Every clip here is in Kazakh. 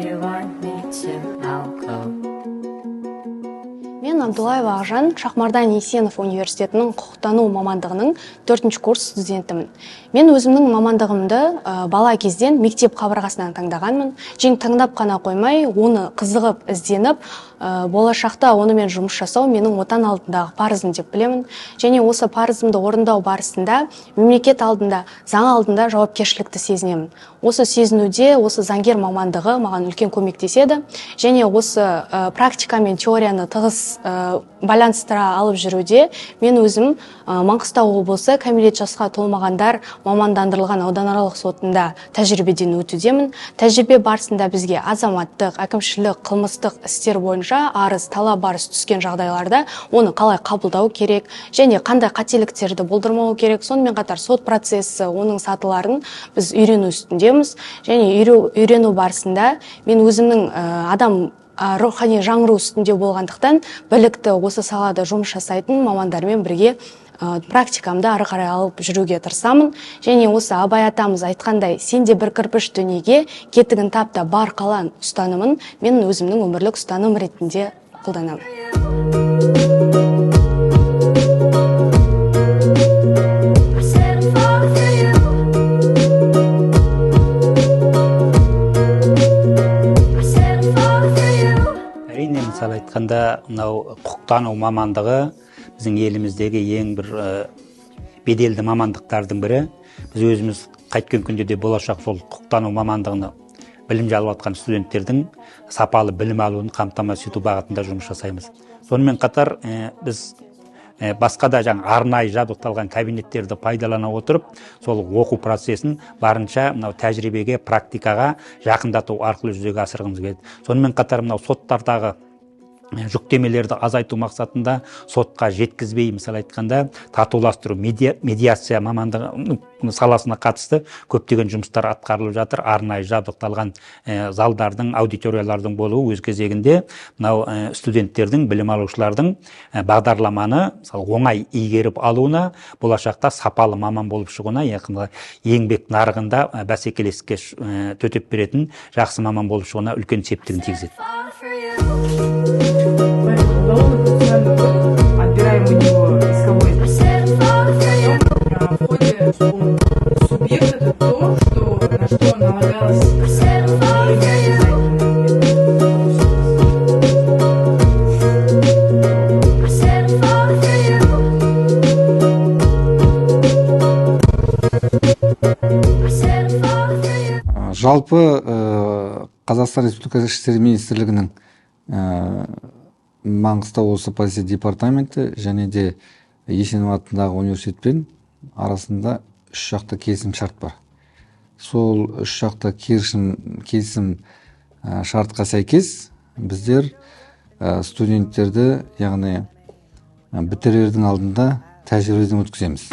you want me to? I'll go. Мен Абдуллаева Ақжан, Шахмардан Есенов университетінің құқықтану мамандығының 4-ші курс студентімін. Мен өзімнің мамандығымды бала кезден мектеп қабырғасынан таңдағанмын. Таңдап қана қоймай, оны қызығып, ізденіп, болашақта онымен жұмыс жасау менің отан алдындағы парызым деп білемін. Және осы парызымды орындау барысында мемлекет алдында, заң алдында жауапкершілікті сезінемін. Осы сезінуде, осы заңгер мамандығы маған үлкен көмектеседі. Және осы практика мен теорияны тығыз байланыстыра алып жүруде мен өзім Маңғыстау облысы кәмелет жасқа толмағандар мамандандырылған ауданаралық сотында тәжірибеден өтудемін. Тәжірибе барысында бізге азаматтық, әкімшілік, қылмыстық істер бойынша арыз, талап арыз түскен жағдайларда оны қалай қабылдау керек және қандай қателіктерді болдырмау керек. Сонымен қатар сот процесі, оның сатыларын біз үйрену үстіндеміз. Және үйрену барысында мен өзімнің адам рухани жаңғыру үстінде болғандықтан білікті осы салада жұмыс жасайтын мамандармен бірге практикамды ары қарай алып жүруге тырысамын. Және осы Абай атамыз айтқандай, сенде бір кірпіш дүниеге кетігін тапта бар қалан ұстанымын мен өзімнің өмірлік ұстаным ретінде қолданамын. Мысалы айтқанда, мынау құқықтану мамандығы біздің еліміздегі ең бір беделді мамандықтардың бірі. Біз өзіміз қайткен күнде де болашақ сол құқықтану мамандығына білім алып жатқан студенттердің сапалы білім алуын қамтамасыз ету бағытында жұмыс жасаймыз. Сонымен қатар біз басқа да арнайы жабдықталған кабинеттерді пайдалана отырып, сол оқу процесін барынша тәжірибеге, практикаға жақындату арқылы жүзеге асырғымыз келеді. Сонымен қатар соттардағы жүктемелерді азайту мақсатында сотқа жеткізбей, мысалы айтқанда, татуластыру, медиация мамандығы саласына қатысты көптеген жұмыстар атқарылып жатыр. Арнайы жабдықталған залдардың, аудиториялардың болуы өз кезегінде мынау студенттердің, білім алушылардың бағдарламаны оңай игеріп алуына, болашақта сапалы маман болып шығуына, еңбек нарығында бәсекелестікке төтеп беретін жақсы маман болып шығуына үлкен септігін тигізеді. Отбираем у него исковой в ходе субъект это то, на что налагалось жалпы Қазақстан Республикасы Ішкі істер министрлігінің Маңғыстау облысы полиция департаменті және де Есенов атындағы университетпен арасында үш жақты келісім шарт бар. Сол үш жақты келісім шартқа сәйкес біздер студенттерді, яғни бітірердің алдында тәжірибеден өткіземіз.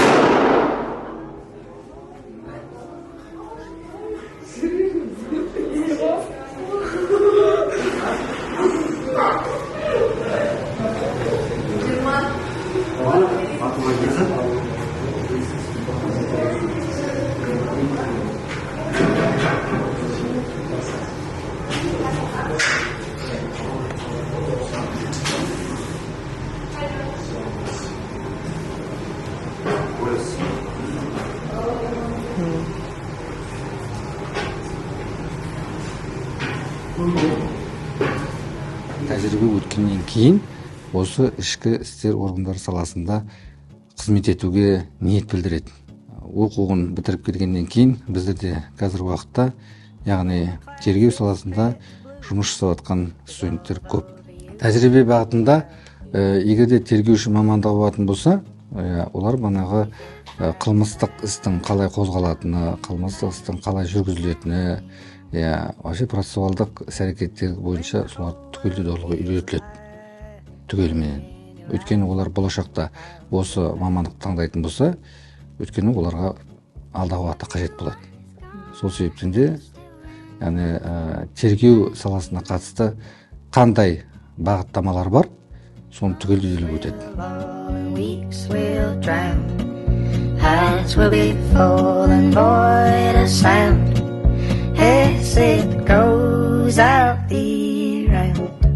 Тәжірибе өткеннен кейін осы ішкі істер органдары саласында қызмет етуге ниет білдіреді. Оқуын бітіріп келгеннен кейін біздерде қазіргі уақытта, яғни тергеу саласында жұмыс жасап жатқан студенттер көп. Тәжірибе бағытында егерде тергеуші мамандығы болатын болса, олар бағанағы қылмыстық істің қалай қозғалатыны, қылмыстық істің қалай жүргізілетіні, вообще процессуалдық іс-әрекеттер бойынша солар түгелдей үйретіледі түгелімен. Өйткені олар болашақта осы мамандық таңдайтын болса, өйткені оларға алдағы уақытта қажет болады. Сол себептен де, яғни тергеу саласына қатысты қандай бағыттамалар бар, соны түгелдей үйреніп өтеді. Hearts will be full and void of sound as it goes out. here. I'll